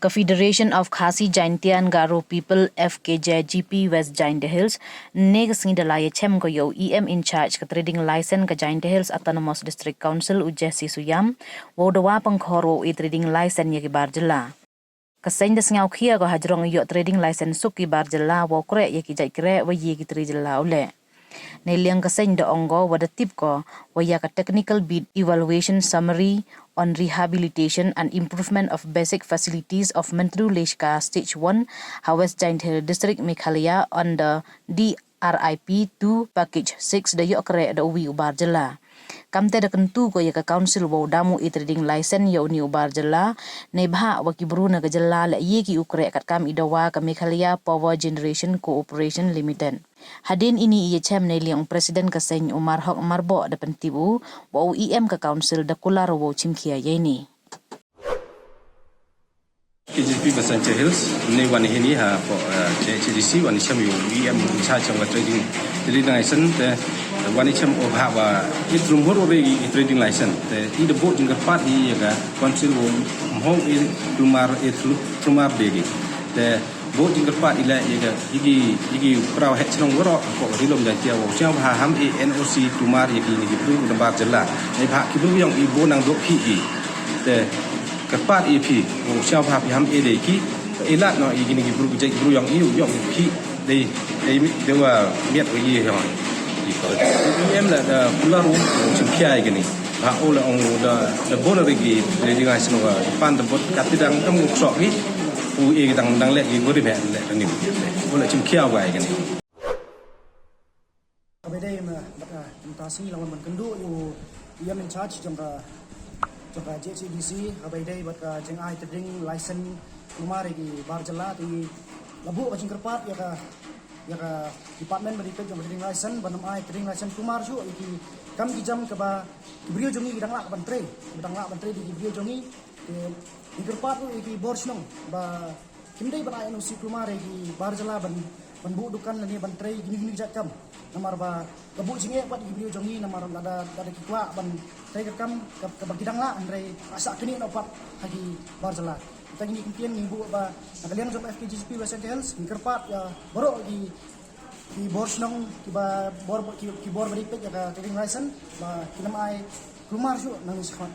Confederation of Khasi Jaintian Garo People FKJGP West Jaintia Hills neg singdalaya chem ko yo EM in charge ka trading license ka Jaintia Hills Autonomous District Council ujesi suyam wodawa pangkhoro trading license ye ki barjela kasen des ngau khia ko hajrong yo trading license suki barjela wo kre ye ki jai kre wa ye ki trijela ule Neliang kasen de ongo wada tip ko waya ka technical bid evaluation summary on rehabilitation and improvement of basic facilities of Mentru Leshka Stage 1 West Jaintia District Meghalaya on the DRIP 2 Package 6 da yok kre da uwi ubar jela. Kamte da kentu ko ya ka council wo damu trading license yo ni ubar jela ne bha wa ki bruna ka jela la ye ki ukre kat kam idawa ka Meghalaya Power Generation Cooperation Limited. Hadin ini ia cem ne liang presiden ka Sen Umar Hok Marbo da pentibu wa UEM ka council da kular wo chimkhia ye ni. KGP Jaintia Hills ni wan hini ha po JCDC wan cham yo UEM cha chang wa trading license te wan cham o bha wa it rum hor we trading license te I de bo jing ka pat hi ya council wo hong I tumar tumar begi te bo jing ka pat ila ya higi praw het chnong ro ko rilom ja tia wo cham ha ham NOC tumar ya ni gi bru da ba jala nei bha ki bru yong I bo nang do phi te kepat EP siapa hab ham ede ki elat no igini ki bru jek bru yang iu yong ki dei dewa miat wi he hon em la da kularu chimkia igini ha ola on da bona rigi trading license wa pan da bot katidang tam so ki u e dang le ki bodi me le ni ola chimkia wa igini abede ma baka tasi lawan man kendu yu ia in charge jangka jangka JCDC abede baka jeng ai trading license lumare ki barjala ti labu bacing kerpat ya ka department beri jangka trading license banam ai trading license kumar su iki kam ki jam ka ba brio jongi dang lak bantre di brio jongi di kerpat tu iki borsnong ba kimdai bana NOC kumare ki barjala ban budukan lani bantre gini jakam namar ba kabu jinge pat video jongi namar ada kikwa ban trai kam ka bagidang la andre asa kini no pat hagi barjala kita gini kimpian minggu ba nagalian job FKGP West Jaintia Hills kerpat ya boro di borsnong kiba bor beripet ya ka trading license ba kinamai kumar su nang iskhot